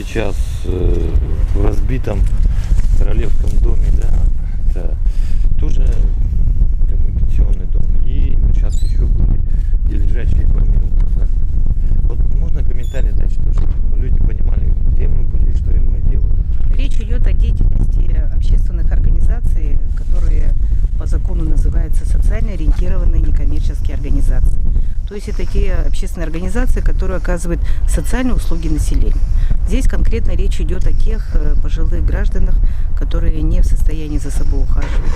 сейчас в разбитом королевском доме, да, это тоже как бы пенсионный дом. И сейчас еще были лежачие поминки, да. Вот можно комментарий дать, чтобы люди понимали, где мы были и что мы делали. Речь идет о деятельности общественных организаций, которые по закону называются социально ориентированные некоммерческие организации. То есть это те общественные организации, которые оказывают социальные услуги населению. Здесь конкретно речь идет о тех пожилых гражданах, которые не в состоянии за собой ухаживать.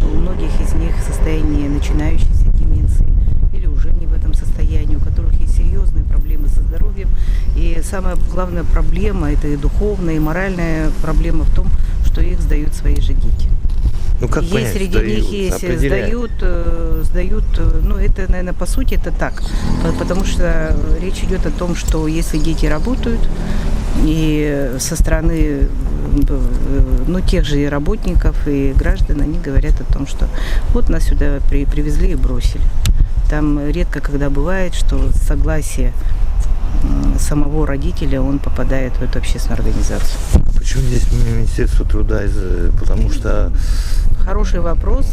У многих из них состояние начинающейся деменции или уже не в этом состоянии, у которых есть серьезные проблемы со здоровьем. И самая главная проблема, это и духовная, и моральная проблема в том, что их сдают свои же дети. Ну, как есть понять, среди них есть сдают, ну это, наверное, по сути это так, потому что речь идет о том, что если дети работают, и со стороны тех же работников и граждан, они говорят о том, что вот нас сюда привезли и бросили. Там редко когда бывает, что согласие самого родителя, он попадает в эту общественную организацию. Почему здесь Министерство труда? Потому что... Хороший вопрос.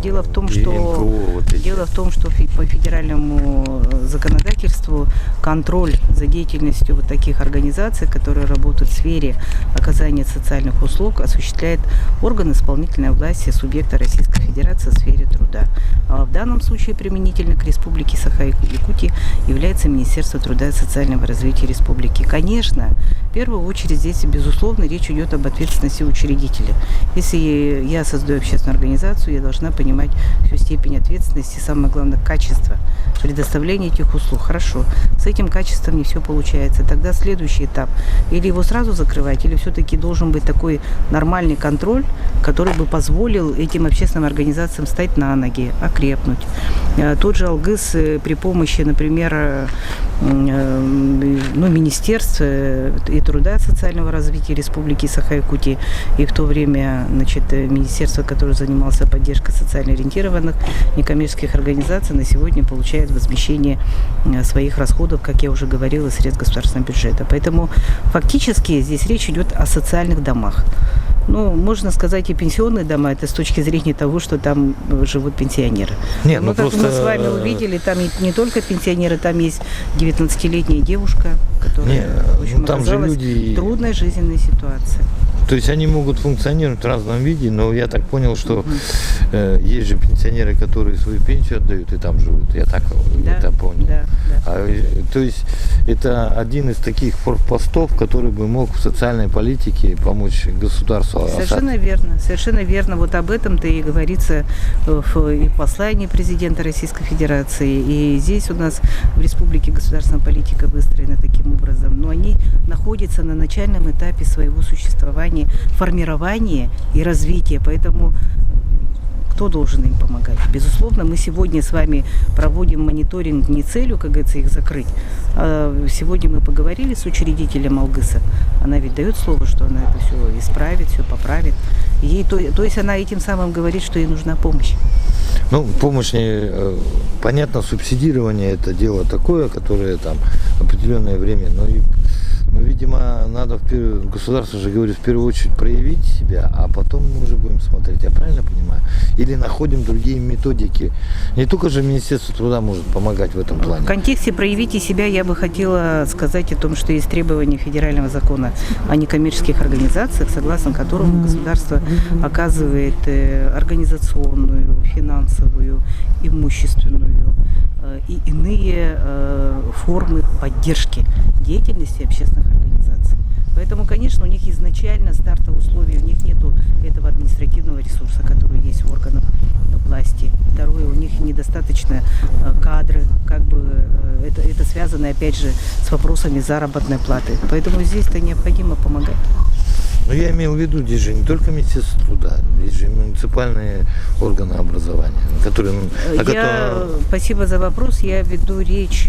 Дело в том, что по федеральному законодательству контроль за деятельностью вот таких организаций, которые работают в сфере оказания социальных услуг, осуществляет орган исполнительной власти субъекта Российской Федерации в сфере труда. А в данном случае применительно к Республике Саха-Якутия является Министерство труда и социального развития республики. Конечно, в первую очередь здесь, безусловно, речь идет об ответственности учредителя. Если я создаю общественную организацию, я должна понимать всю степень ответственности, самое главное, качество предоставления этих услуг. Хорошо, с этим качеством не все получается. Тогда следующий этап. Или его сразу закрывать, или все-таки должен быть такой нормальный контроль, который бы позволил этим общественным организациям встать на ноги, окрепнуть. Тот же Алгыс при помощи, например, Министерства и труда и социального развития Республики Саха-Якутия, и в то время, министерство, которое занималось поддержкой социально ориентированных некоммерческих организаций, на сегодня получает возмещение своих расходов, как я уже говорила, из средств государственного бюджета. Поэтому фактически здесь речь идет о социальных домах. Можно сказать, и пенсионные дома, это с точки зрения того, что там живут пенсионеры. Нет, как просто... мы с вами увидели, там не только пенсионеры, там есть 19-летняя девушка, которая оказалась в трудной жизненной ситуации. То есть они могут функционировать в разном виде, но я так понял, что есть же пенсионеры, которые свою пенсию отдают и там живут. Я так это понял. Да. То есть это один из таких форпостов, который бы мог в социальной политике помочь государству. Совершенно верно. Вот об этом-то и говорится в послании президента Российской Федерации. И здесь у нас в республике государственная политика выстроена таким образом. Но они находятся на начальном этапе своего существования, формирования и развития. Поэтому кто должен им помогать? Безусловно, мы сегодня с вами проводим мониторинг не целью, как говорится, их закрыть. Сегодня мы поговорили с учредителем Алгыса. Она ведь дает слово, что она это все исправит, все поправит. То есть она этим самым говорит, что ей нужна помощь. Помощь, понятно, субсидирование это дело такое, которое там определенное время, видимо, надо государство же говорит в первую очередь проявить себя, а потом мы уже будем смотреть, я правильно понимаю? Или находим другие методики. Не только же Министерство труда может помогать в этом плане. В контексте «проявите себя» я бы хотела сказать о том, что есть требования федерального закона о некоммерческих организациях, согласно которому государство оказывает организационную, финансовую, имущественную и иные формы поддержки деятельности общественных организаций. Поэтому, конечно, у них изначально стартовые условия, у них нет этого административного ресурса, который есть у органов власти. Второе, у них недостаточно кадры, это связано, опять же, с вопросами заработной платы. Поэтому здесь-то необходимо помогать. Но я имел в виду, здесь же не только Министерство труда, здесь же муниципальные органы образования, которые... Спасибо за вопрос. Я веду речь...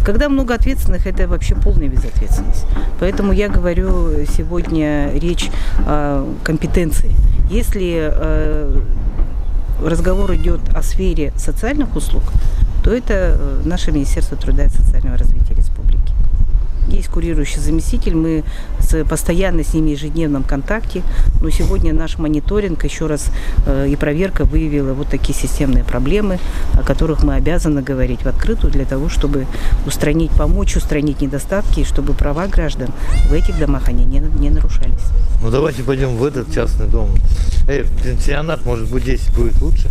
Когда много ответственных, это вообще полная безответственность. Поэтому я говорю сегодня речь о компетенции. Если разговор идет о сфере социальных услуг, то это наше Министерство труда и социального развития республики. есть курирующий заместитель, мы постоянно с ними в ежедневном контакте. Но сегодня наш мониторинг еще раз и проверка выявила вот такие системные проблемы, о которых мы обязаны говорить в открытую для того, чтобы помочь устранить недостатки, и чтобы права граждан в этих домах они не нарушались. Ну давайте пойдем в этот частный дом. Пенсионат, может быть, здесь будет лучше?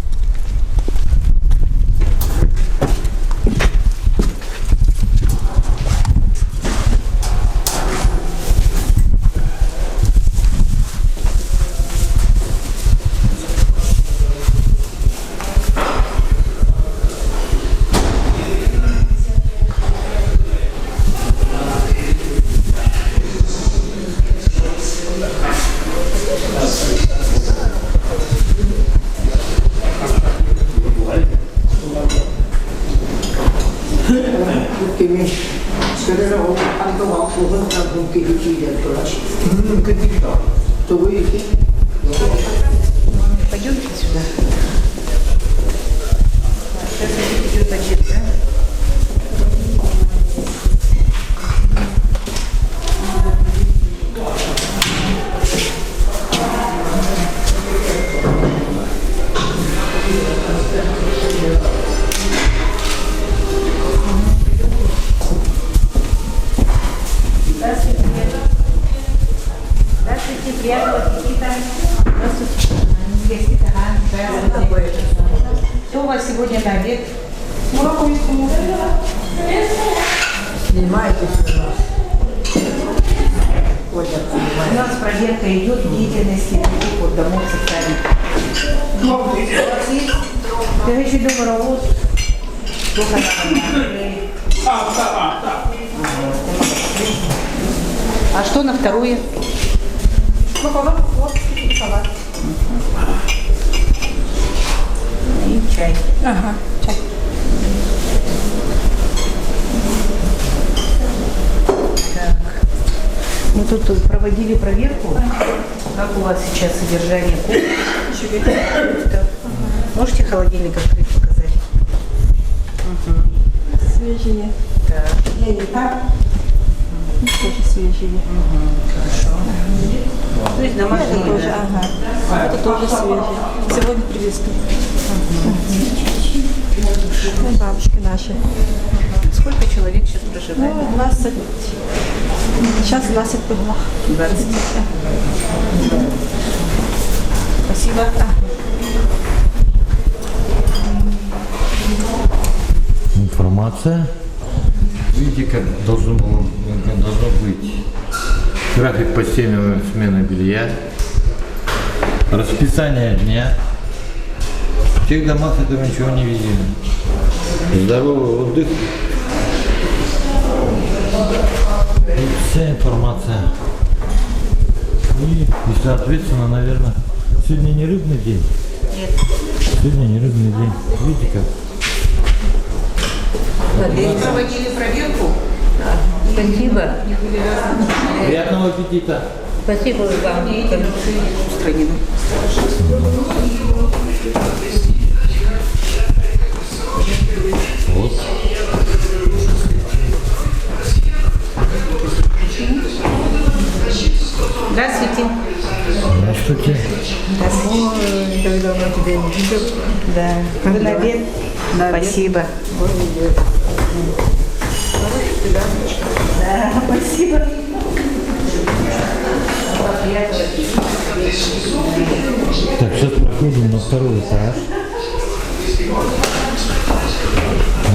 Пойдемте сюда. Сейчас идет отчет, да? Здравствуйте, приятного аппетита. Здравствуйте. Что у вас сегодня на обед? Снимайтесь у нас. У нас проверка идет деятельности таких вот домов социальных. У вас есть горячий доморовод? А что на второе? И чай. Ага, чай. Так. Мы тут проводили проверку. Как у вас сейчас содержание кухни? Так. Можете холодильник открыть, показать? Свежие. Так. Я не так. Тоже свежие. Хорошо. То есть домашние, Это тоже, ага. Это тоже свежие. Сегодня привезли. Бабушки наши. Сколько человек сейчас проживает? Ну, 20. Сейчас 20 было. 20. Спасибо. Информация. Видите, как должно быть. График постельной смены белья. Расписание дня. В тех домах этого ничего не видели. Здоровый отдых. И вся информация. И соответственно, наверное, сегодня не рыбный день. Нет. Сегодня не рыбный день. Видите как? Вы проводили проверку? Спасибо. Приятного аппетита. Спасибо вам. Устранены. Вот. Здравствуйте. Здравствуйте. Ой, давно тебя не видел. Да. Вы на обед? Спасибо. Да, спасибо. Так, сейчас проходим на второй этаж.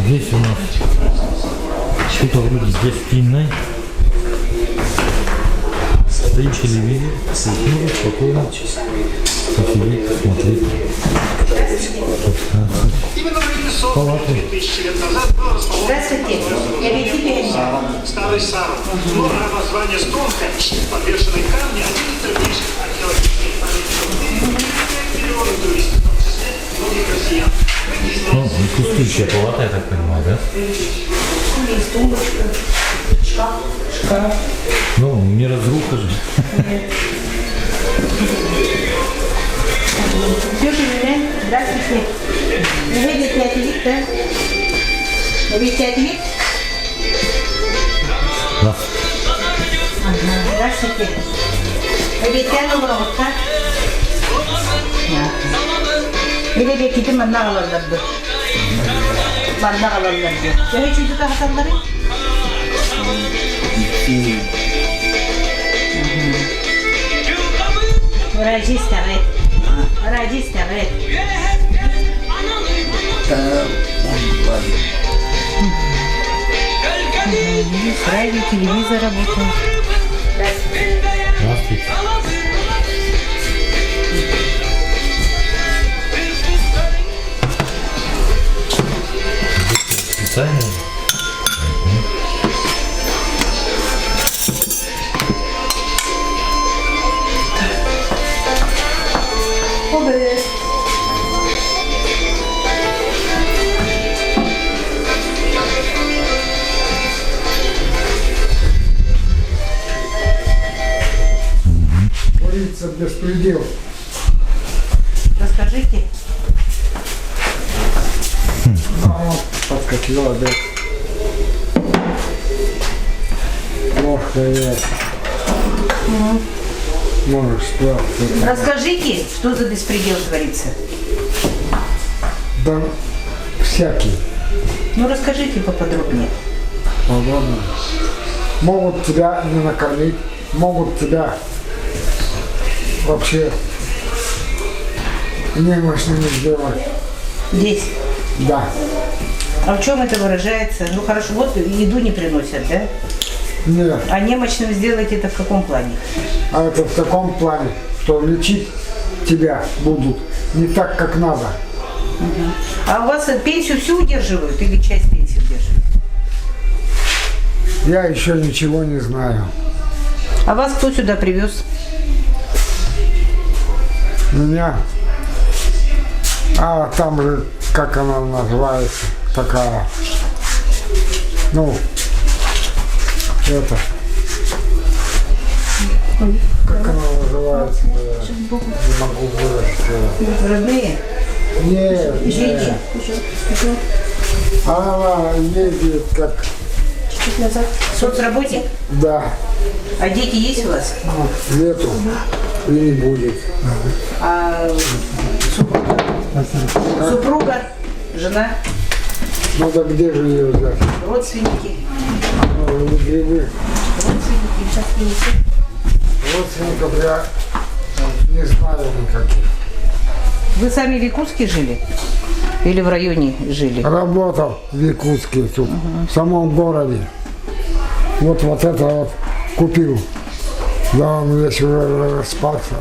Здесь у нас что-то вроде гостиной. Стоит телевизор, можно спокойно посидеть, посмотреть. Палаты. Здравствуйте. Я видите? Старый Саров. Сложное название Стоунхендж. Подвешенный камни, один из древнейших археологических памятников. Миллионы туристов, в том числе многих россиян. Ну, пустующая палата, я так понимаю, да? Есть тумбочка, шкаф. Ну, не разруха же. Здравствуйте. Вы видите ответ, да? Вы видите ответ? Да. Здравствуйте. Öğretmen olarak öyle bir gidip bana alırlardı. Bana alırlardı. Ya hiç yüzü hatanları? Рождественный. Рождественный. Радио, телевизор работает. Здравствуйте. Специально? Творится беспредел. Расскажите. Подкатила, да. Плохо я. Можешь справиться. Расскажите, что за беспредел творится. Да всякий. Ну расскажите поподробнее. Подобно. Могут тебя не накормить, могут тебя вообще немощными сделать. Здесь. Да. А в чем это выражается? Ну хорошо, вот еду не приносят, да? Нет. А немощным сделать это в каком плане? А это в таком плане, что лечить тебя будут не так, как надо. А у вас пенсию всю удерживают или часть пенсии удерживают? Я еще ничего не знаю. А вас кто сюда привез? Меня, а там же, как она называется, такая, ну, это, как она называется, не могу выразить. Родные? Нет, Дети? она ездит как, Соцработник? да, А дети есть у вас? нету и не будет. А супруга? Супруга? Жена? Ну да где же ее взять? Родственники? Ну, грибы. Родственники? Родственников я не знаю никаких. Вы сами в Якутске жили? Или в районе жили? Работал в Якутске тут, в самом городе. Вот это вот купил. Да, он весь уже распался.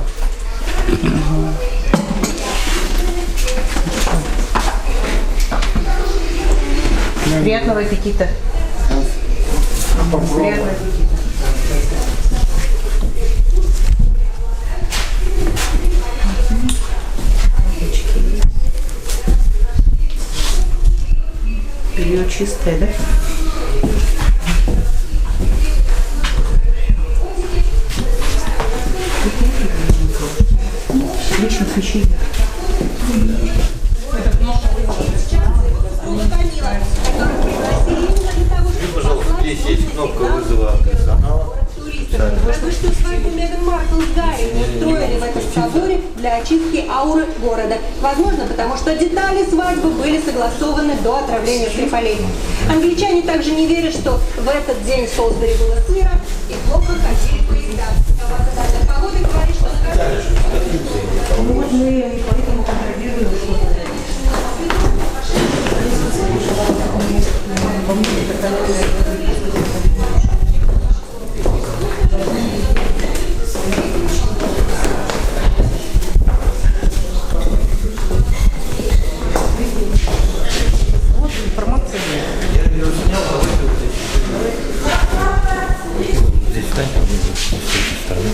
Приятного аппетита. Приятного аппетита. Белье чистое, да? Лично освещение. Пожалуйста, здесь есть кнопка вызова персонала. Воздушную свадьбу Меган Маркл с Гарри устроили в этом соборе для очистки ауры города. Возможно, потому что детали свадьбы были согласованы до отравления Скрипалей. Англичане также не верят, что в этот день в Солсбери было сыро и плохо ходили поезда. Новогодная погода говорит, что Вот мы поэтому контролируем, что вот информация. Здесь встань, с этой стороны.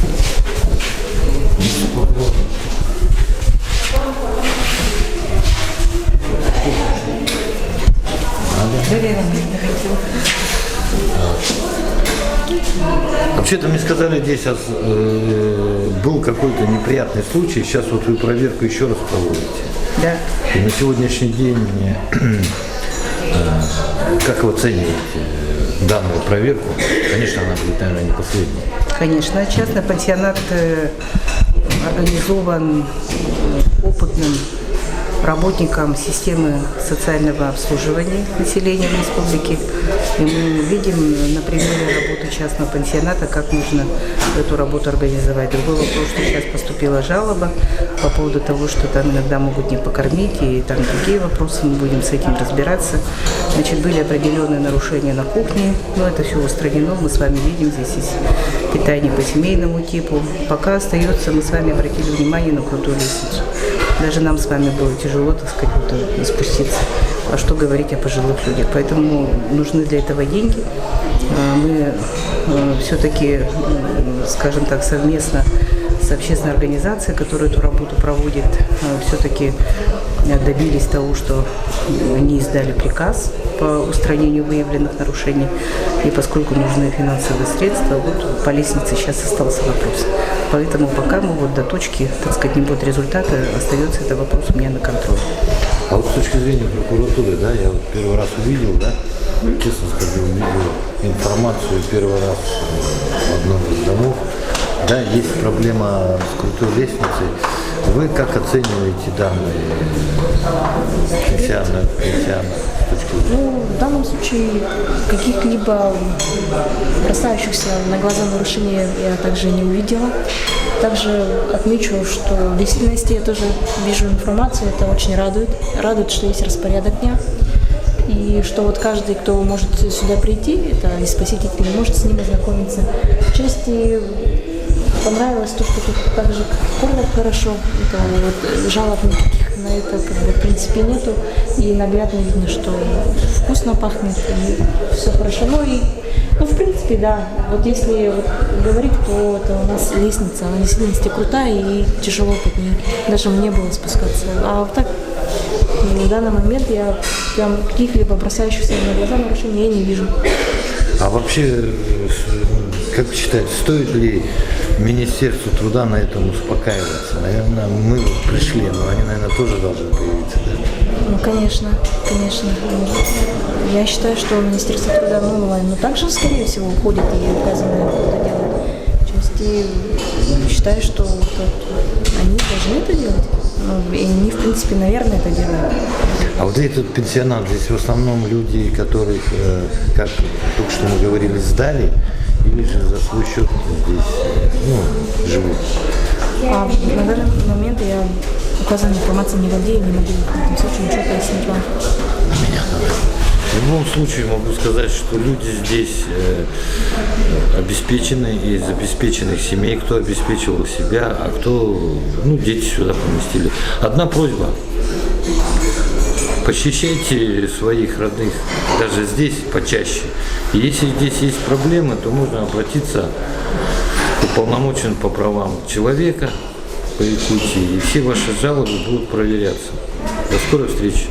Вообще-то мне сказали, здесь был какой-то неприятный случай. Сейчас вот вы проверку еще раз проводите. Да. И на сегодняшний день, как вы оцениваете данную проверку? Конечно, она будет, наверное, не последней. Конечно, частный пансионат организован опытным работникам системы социального обслуживания населения в республике. И мы видим на примере работы частного пансионата, как нужно эту работу организовать. Другой вопрос, что сейчас поступила жалоба по поводу того, что там иногда могут не покормить, и там другие вопросы, мы будем с этим разбираться. Значит, были определенные нарушения на кухне, но это все устранено, мы с вами видим, здесь есть питание по семейному типу. Пока остается, мы с вами обратили внимание на крутую лестницу. Даже нам с вами было тяжело, так сказать, спуститься. А что говорить о пожилых людях? Поэтому нужны для этого деньги. Мы все-таки, скажем так, совместно с общественной организацией, которая эту работу проводит, все-таки добились того, что они издали приказ по устранению выявленных нарушений. И поскольку нужны финансовые средства, вот по лестнице сейчас остался вопрос. Поэтому пока мы вот до точки, так сказать, не будет результата, остается этот вопрос у меня на контроле. А вот с точки зрения прокуратуры, да, я вот первый раз увидел, да, честно скажу, увидел информацию первый раз в одном из домов. Да, есть проблема с крутой лестницей. Вы как оцениваете данные пенсионера? Ну, в данном случае каких-либо бросающихся на глаза нарушений я также не увидела. Также отмечу, что в действительности я тоже вижу информацию, это очень радует. Радует, что есть распорядок дня. И что вот каждый, кто может сюда прийти, это из посетителей, может с ним ознакомиться. В части понравилось то, что тут так же кормят хорошо, это вот жалоб никаких на это в принципе нету, и наглядно видно, что вкусно пахнет, и все хорошо. Ну, в принципе, да, вот если вот говорить, то это у нас лестница, она действительно крутая и тяжело под ней, даже мне было спускаться. А вот так, в данный момент я прям каких-либо бросающихся на глаза нарушений я не вижу. А вообще, как считаете, стоит ли Министерству труда на этом успокаиваться? Наверное, мы пришли, но они, наверное, тоже должны появиться, да? Ну, конечно. Я считаю, что Министерство труда онлайн, но также, скорее всего, уходит и указано это делать. И считаю, что вот, они должны это делать. Ну, и они, в принципе, наверное, это делают. А вот этот пенсионат, здесь в основном люди, которых, как только что мы говорили, сдали, или же за свой счет здесь живут? На данный момент я указанной информацией не владею, не могу в этом случае ничего пояснить вам. В любом случае могу сказать, что люди здесь обеспечены, из обеспеченных семей, кто обеспечивал себя, а кто, дети сюда поместили. Одна просьба. Посещайте своих родных, даже здесь почаще. И если здесь есть проблемы, то можно обратиться к уполномоченному по правам человека по Якутии, и все ваши жалобы будут проверяться. До скорой встречи.